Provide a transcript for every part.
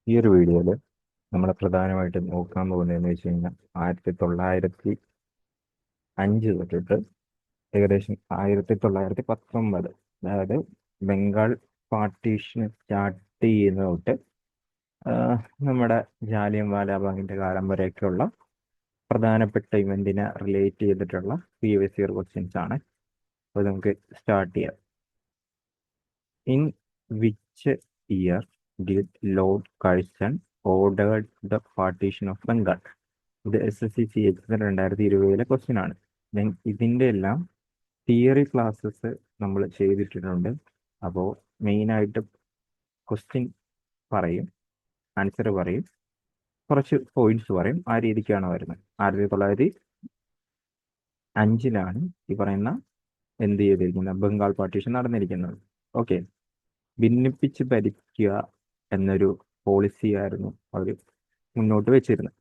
ഈ ഒരു വീഡിയോയിൽ നമ്മൾ പ്രധാനമായിട്ടും നോക്കാൻ പോകുന്നതെന്ന് വെച്ച് കഴിഞ്ഞാൽ 1905 തൊട്ടിട്ട് ഏകദേശം 1919, അതായത് ബംഗാൾ പാർട്ടീഷൻ സ്റ്റാർട്ട് ചെയ്യുന്ന തൊട്ട് നമ്മുടെ ജാലിയൻ വാലാബാഗിന്റെ കാലം വരെയൊക്കെയുള്ള പ്രധാനപ്പെട്ട ഇവന്റിനെ റിലേറ്റ് ചെയ്തിട്ടുള്ള പ്രീവിയസ് ഇയർ ക്വസ്റ്റ്യൻസ് ആണ്. അപ്പോൾ നമുക്ക് സ്റ്റാർട്ട് ചെയ്യാം. In which year did Lord Curzon ordered the partition of Bengal? ഇത് SSC-CH 2020 ക്വസ്റ്റ്യൻ ആണ്. ദെൻ ഇതിൻ്റെ എല്ലാം തിയറി ക്ലാസ്സസ് നമ്മൾ ചെയ്തിട്ടുണ്ട്. അപ്പോൾ മെയിനായിട്ട് ക്വസ്റ്റ്യൻ പറയും, ആൻസർ പറയും, കുറച്ച് പോയിന്റ്സ് പറയും. ആ രീതിക്കാണ് വരുന്നത്. 1905 ഈ പറയുന്ന എന്ത് ചെയ്തിരിക്കുന്നത്, ബംഗാൾ പാർട്ടീഷൻ നടന്നിരിക്കുന്നത്. ഓക്കെ, ഭിന്നിപ്പിച്ച് ഭരിക്കുക എന്നൊരു പോളിസി ആയിരുന്നു അവർ മുന്നോട്ട് വെച്ചിരുന്നത്.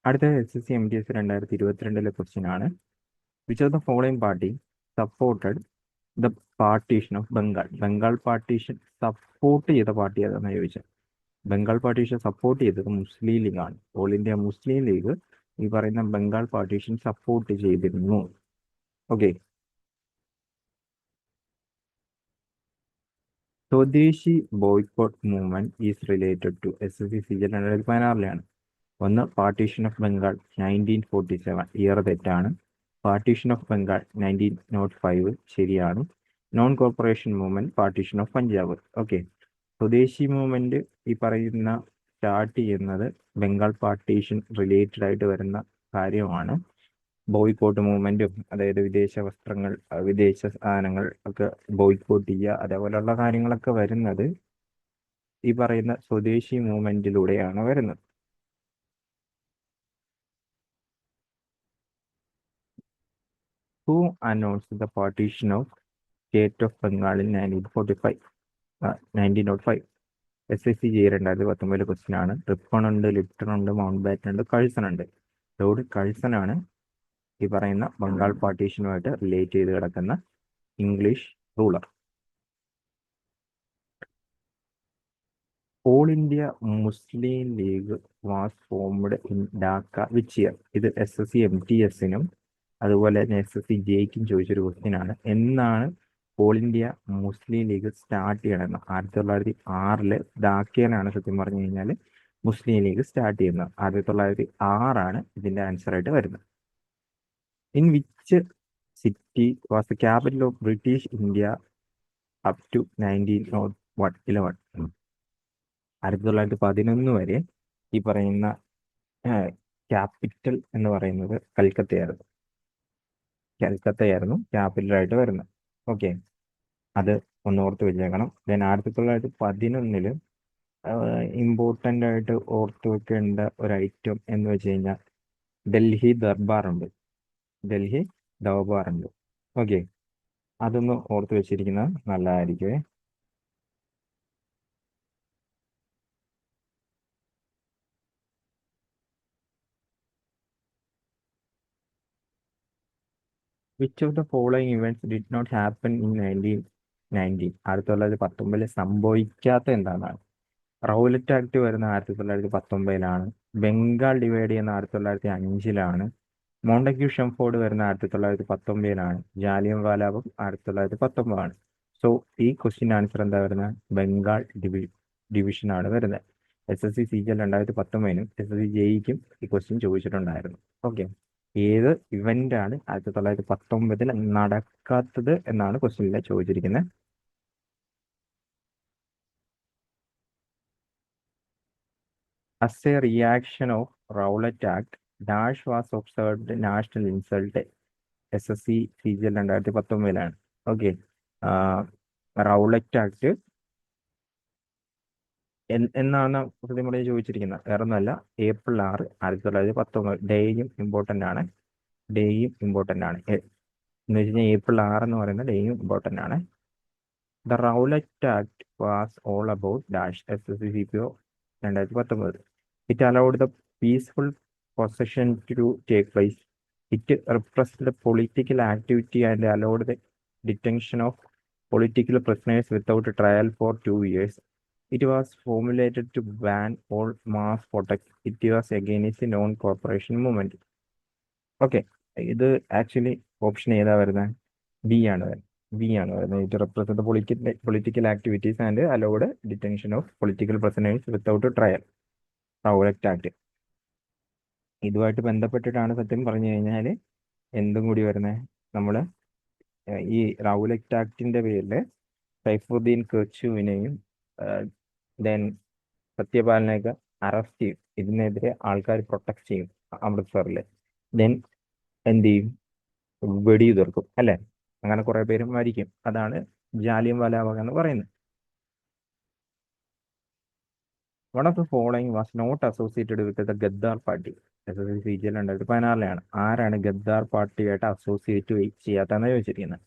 അടുത്ത SSC-MTS 2022 ക്വസ്റ്റ്യൻ ആണ്. Which of the following party supported the partition of Bengal? Bengal partition support ചെയ്ത പാർട്ടി ഏതാണെന്ന് ചോദിച്ചാൽ, ബംഗാൾ പാർട്ടീഷൻ സപ്പോർട്ട് ചെയ്തത് മുസ്ലിം ലീഗ് ആണ്. ഓൾ ഇന്ത്യ മുസ്ലിം ലീഗ് ഈ പറയുന്ന ബംഗാൾ പാർട്ടീഷൻ സപ്പോർട്ട് ചെയ്തിരുന്നു. Okay, swadeshi boycott movement is related to SSC-CG 2016. ഒന്ന്, പാർട്ടീഷൻ ഓഫ് ബംഗാൾ 1947, ഇയർ തെറ്റാണ്. പാർട്ടീഷൻ ഓഫ് ബംഗാൾ 1905 ശരിയാണ്. Non corporation movement partition of Punjab. Okay, swadeshi movement ഈ പറയുന്ന സ്റ്റാർട്ട് ചെയ്യുന്നത് ബംഗാൾ പാർട്ടീഷൻ റിലേറ്റഡ് ആയിട്ട് വരുന്ന കാര്യമാണ്. ബോയ്ക്കോട്ട് മൂവ്മെന്റും, അതായത് വിദേശ വസ്ത്രങ്ങൾ, വിദേശ സാധനങ്ങൾ ഒക്കെ ബോയ്ക്കോട്ട് ചെയ്യുക, അതേപോലെയുള്ള കാര്യങ്ങളൊക്കെ വരുന്നത് ഈ പറയുന്ന സ്വദേശി മൂവ്മെന്റിലൂടെയാണ് വരുന്നത്. Who announced the partition of state of Bengal in 1905? SSC-J 2019 question ആണ്. റിപ്പൺ ഉണ്ട്, ലിപ്റ്റൺ ഉണ്ട്, മൗണ്ട് ബാറ്റൻ ഉണ്ട്, കഴ്സൺ ഉണ്ട്. ലോർഡ് കഴ്സൺ ആണ് ഈ പറയുന്ന ബംഗാൾ പാർട്ടീഷനുമായിട്ട് റിലേറ്റ് ചെയ്ത് കിടക്കുന്ന English ruler. All India Muslim league was formed in Dhaka which year? ഇത് SSC-MTS-നും അതുപോലെ തന്നെ SSC-Jക്കും ചോദിച്ചൊരു ക്വസ്റ്റ്യൻ ആണ്. എന്നാണ് all India Muslim league start ചെയ്യണമെന്ന്? 1906 ധാക്കയിലാണ് സത്യം പറഞ്ഞു കഴിഞ്ഞാൽ മുസ്ലിം ലീഗ് സ്റ്റാർട്ട് ചെയ്യുന്നത്. 1906 ഇതിന്റെ ആൻസർ ആയിട്ട് വരുന്നത്. In which city was the capital of British India up to 1911? 1911 വരെ ഈ പറയുന്ന ക്യാപിറ്റൽ എന്ന് പറയുന്നത് കൽക്കത്തയായിരുന്നു ക്യാപിറ്റലായിട്ട് വരുന്നത്. ഓക്കെ, അത് ഒന്നോർത്ത് വെച്ചേക്കണം. ദെൻ 1911 ഇമ്പോർട്ടൻ്റ് ആയിട്ട് ഓർത്ത് വെക്കേണ്ട ഒരു ഐറ്റം എന്ന് വെച്ച് കഴിഞ്ഞാൽ ഡൽഹി ദർബാറുണ്ട്. ഓക്കെ, അതൊന്ന് ഓർത്ത് വെച്ചിരിക്കുന്നത് നല്ലതായിരിക്കുമേ. Which of the following events did not happen in 1919? 1919 സംഭവിക്കാത്ത എന്താണെന്നാണ്. റൗലറ്റ് ആക്ട് വരുന്ന 1919 ബംഗാൾ ഡിവൈഡ് ചെയ്യുന്ന 1905 മോണ്ടക്യൂ ഷംഫോർഡ് വരുന്ന 1919 ജാലിയൻ വാലാബാഗ് 1919. സോ ഈ ക്വസ്റ്റ്യൻ ആൻസർ എന്താ വരുന്നത്? ബംഗാൾ ഡിവിഷൻ ആണ് വരുന്നത്. SSC-CG 2019 SSC-Jക്കും ഈ ക്വസ്റ്റ്യൻ ചോദിച്ചിട്ടുണ്ടായിരുന്നു. ഓക്കെ, ഏത് ഇവന്റ് ആണ് 1919 നടക്കാത്തത് എന്നാണ് ക്വസ്റ്റ്യനിൽ ചോദിച്ചിരിക്കുന്നത്. As a reaction of Rowlatt Act, Dash was observed national insult. SSC-CG 2019. Okay, Rowlatt act എന്നാണ് സത്യം പറഞ്ഞ് ചോദിച്ചിരിക്കുന്നത്. വേറെ ഒന്നുമല്ല, April 6, 1919. ഡേയും ഇമ്പോർട്ടൻ്റ് ആണ്. എന്ന് വെച്ച് കഴിഞ്ഞാൽ April 6 എന്ന് പറയുന്ന ഡേയും ഇമ്പോർട്ടൻ്റ് ആണ്. The Rowlatt act was all about dash. SSC-CPO 2019. It allowed the peaceful possession to take place. It repressed the political activity and allowed the detention of political prisoners without trial for 2 years. It was formulated to ban all mass protest. It was against the non-cooperation movement. Okay, ഇത് actually option ഏതാ വരുന്നത്? B ആണ് വരുന്നത്. B ആണ് വരുന്നത്. It represent political activities and allowed detention of political prisoners without trial. Rowlatt act. ഇതുമായിട്ട് ബന്ധപ്പെട്ടിട്ടാണ് സത്യം പറഞ്ഞു കഴിഞ്ഞാൽ എന്തും കൂടി വരുന്നത്. നമ്മൾ ഈ റൗലറ്റ് ആക്ടിന്റെ പേരിൽ സൈഫുദ്ദീൻ കൊച്ചുവിനെയും ദെൻ സത്യപാലനെയൊക്കെ അറസ്റ്റ് ചെയ്യും. ഇതിനെതിരെ ആൾക്കാർ പ്രൊട്ടക്ട് ചെയ്യും അമൃത്സറിൽ. ദെൻ എന്ത് ചെയ്യും? വെടിയുതിർക്കും അല്ലേ? അങ്ങനെ കുറെ പേര് മരിക്കും. അതാണ് ജാലിയൻ വാലാബാഗ് എന്ന് പറയുന്നത്. One of the following was not associated with the Ghadar party. SSC 2016 ആരാണ് ഗദ്ദാർ പാർട്ടിയായിട്ട് അസോസിയേറ്റ് ചെയ്യാത്തതെന്ന് ചോദിച്ചിരിക്കുന്നത്.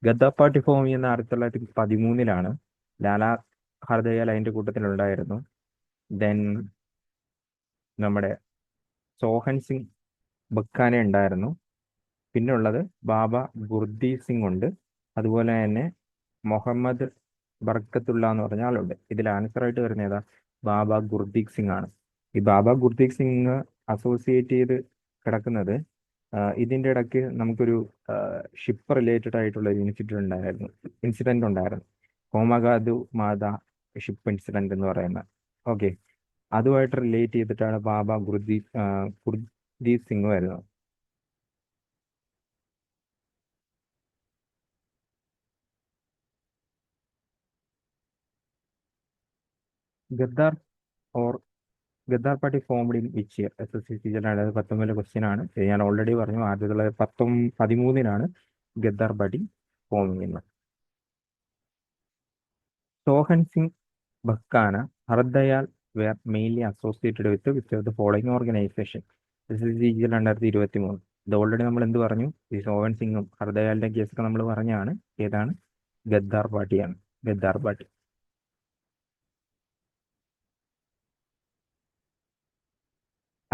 ഗദ്ദാർ പാർട്ടി ഫോം ചെയ്യുന്ന 1913 ലാലാ ഹർദയാൽ അതിന്റെ കൂട്ടത്തിലുണ്ടായിരുന്നു. ദെൻ നമ്മുടെ സോഹൻ സിംഗ് ബക്കാനെ ഉണ്ടായിരുന്നു. പിന്നെ ഉള്ളത് ബാബ ഗുർദീപ് സിംഗ് ഉണ്ട്. അതുപോലെ തന്നെ മുഹമ്മദ് ബർക്കത്തുള്ള എന്ന് പറഞ്ഞ ആളുണ്ട്. ഇതിൽ ആൻസർ ആയിട്ട് വരുന്ന ഏതാ? ബാബ ഗുർദീപ് സിംഗ് ആണ്. ഈ ബാബ ഗുർദീപ് സിംഗ് അസോസിയേറ്റ് ചെയ്ത് കിടക്കുന്നത് ഇതിന്റെ ഇടയ്ക്ക് നമുക്കൊരു ഷിപ്പ് റിലേറ്റഡ് ആയിട്ടുള്ള ഒരു ഇൻസിഡന്റ് ഉണ്ടായിരുന്നു. കോമഗാദു മാത ഷിപ്പ് ഇൻസിഡന്റ് എന്ന് പറയുന്നത്. ഓക്കെ, അതുമായിട്ട് റിലേറ്റ് ചെയ്തിട്ടാണ് ബാബ ഗുർദീപ് സിംഗ് വരുന്നത്. Ghadar Ghadar party formed in which year? SSC 2019 question ആണ്. ഞാൻ ഓൾറെഡി പറഞ്ഞു 1913 ഗദ്ദാർ പാർട്ടി ഫോം ചെയ്യുന്നത്. സോഹൻ സിംഗ് ബക്കാന, Hardayal were mainly associated with the following organisation. SSC 2023. ഇത് ഓൾറെഡി നമ്മൾ എന്ത് പറഞ്ഞു? ഈ സോഹൻ സിംഗും ഹർദയാലിന്റെ കേസൊക്കെ നമ്മൾ പറഞ്ഞാണ്. ഏതാണ്? ഗദ്ദാർ പാർട്ടിയാണ്. Ghadar party.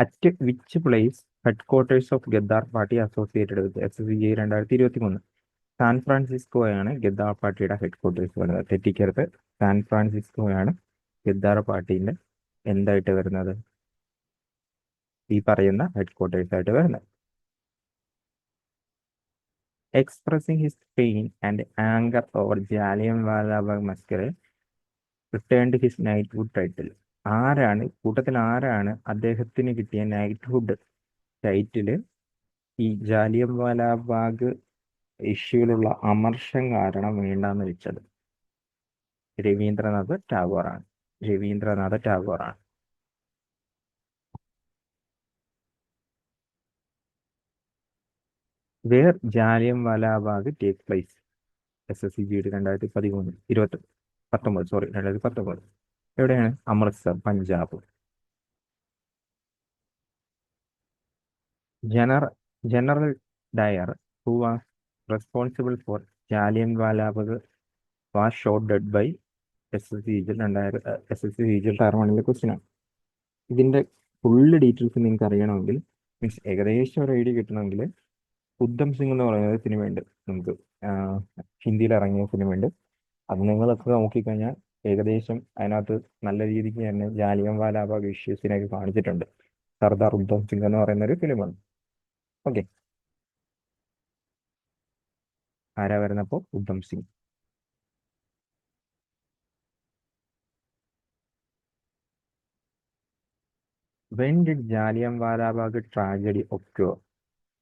At which place headquarters of Ghadar party associated with? SSC 2023. San ഫ്രാൻസിസ്കോയാണ് ഗദ്ദാർ പാർട്ടിയുടെ ഹെഡ്ക്വാർട്ടേഴ്സ് വരുന്നത്. തെറ്റിക്കരുത്. സാൻ ഫ്രാൻസിസ്കോയാണ് ഗദ്ദാർ പാർട്ടിന്റെ എന്തായിട്ട് വരുന്നത്? ഈ പറയുന്ന ഹെഡ്ക്വാർട്ടേഴ്സ് ആയിട്ട് വരുന്നത്. Expressing his pain and anger over Jallianwala Bagh massacre returned his knighthood title. കൂട്ടത്തിൽ ആരാണ് അദ്ദേഹത്തിന് കിട്ടിയ നൈറ്റ്ഹുഡ് ടൈറ്റില് ഈ ജാലിയൻവാലാ ബാഗ് ഇഷ്യൂലുള്ള അമർഷം കാരണം വേണ്ടാന്ന് വെച്ചത്? രവീന്ദ്രനാഥ് ടാഗോറാണ്. രവീന്ദ്രനാഥ ടാഗോറാണ്. Where Jallianwala Bagh take place? SSC 2019. എവിടെയാണ്? Amritsar, Punjab. General Dyer, who was responsible for Jallianwala Bagh, was shot dead by? SSC 2021 question ആണ്. ഇതിന്റെ ഫുള്ള് ഡീറ്റെയിൽസ് നിങ്ങൾക്ക് അറിയണമെങ്കിൽ, മീൻസ് ഏകദേശം ഒരു ഐഡിയ കിട്ടണമെങ്കിൽ, ഉദ്ധം സിംഗ് എന്ന് പറയുന്ന സിനിമയുണ്ട് നമുക്ക്, ഹിന്ദിയിൽ ഇറങ്ങിയ സിനിമയുണ്ട്. അത് നിങ്ങളൊക്കെ നോക്കിക്കഴിഞ്ഞാൽ ഏകദേശം അതിനകത്ത് നല്ല രീതിക്ക് തന്നെ ജാലിയൻവാലാ ബാഗ് ഇഷ്യൂസിനെയൊക്കെ കാണിച്ചിട്ടുണ്ട്. സർദാർ ഉദ്ധം സിംഗ് എന്ന് പറയുന്ന ഒരു ഫിലിമാണ്. ഓക്കെ, ആരാ വരുന്നപ്പോ? Udham Singh. When did Jallianwala Bagh tragedy occur?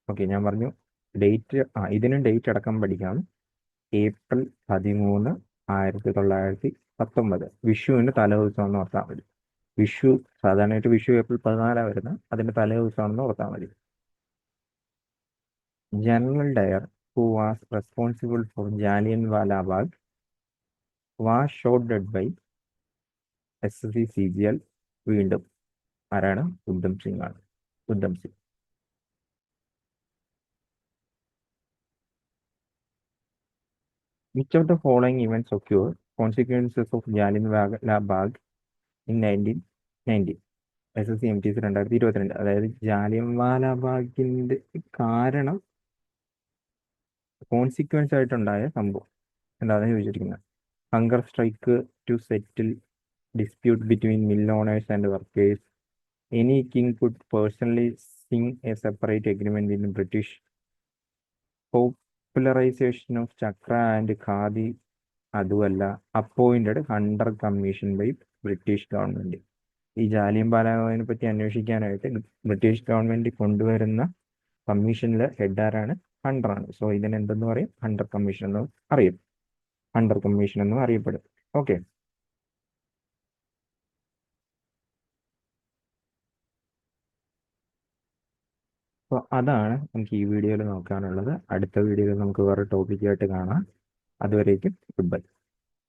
Okay, ഞാൻ പറഞ്ഞു ഡേറ്റ്. ഇതിനും ഡേറ്റ് അടക്കം പഠിക്കാം. ഏപ്രിൽ 13, 1919. വിഷുവിന് തലേദിവസം എന്ന് ഓർത്താൽ മതി. വിഷു സാധാരണയായിട്ട് ഏപ്രിൽ 14 വരുന്നത്. അതിന്റെ തലേദിവസമാണെന്ന് ഓർത്താൽ മതി. General Dyer, who was responsible for Jallianwala Bagh, was shot dead by? SSC CGL. വീണ്ടും ആരാണ്? ഉദ്ധം സിംഗ് ആണ്. Udham Singh. Which of the following events occur consequences of Jallianwala Bagh in 1990? SSC MTC 2022. അതായത് ജാലിയൻവാലാ ബാഗിന്റെ കാരണം, കോൺസിക്വൻസ് ആയിട്ടുണ്ടായ സംഭവം എന്താണെന്ന് ചോദിച്ചിരിക്കുന്നത്. Hunger strike to settle dispute between mill owners and workers. Any king could personally sign a separate agreement with the British. Popularization of chakra and khadi അതുമല്ല appointed Hunter commission by British government. ഈ ജാലിയൻ വാലാബാഗിനെ പറ്റി അന്വേഷിക്കാനായിട്ട് British government കൊണ്ടുവരുന്ന കമ്മീഷനിലെ head ആരാണ്? ഹണ്ടറാണ്. So ഇതിന് എന്തെന്ന് പറയും? Hunter commission എന്ന് അറിയും. ഹണ്ടർ കമ്മീഷൻ എന്നും അറിയപ്പെടും. ഓക്കെ, അപ്പോൾ അതാണ് നമുക്ക് ഈ വീഡിയോയിൽ നോക്കാനുള്ളത്. അടുത്ത വീഡിയോയിൽ നമുക്ക് വേറെ ടോപ്പിക്കായിട്ട് കാണാം. അതുവരേക്കും ഗുഡ് ബൈ.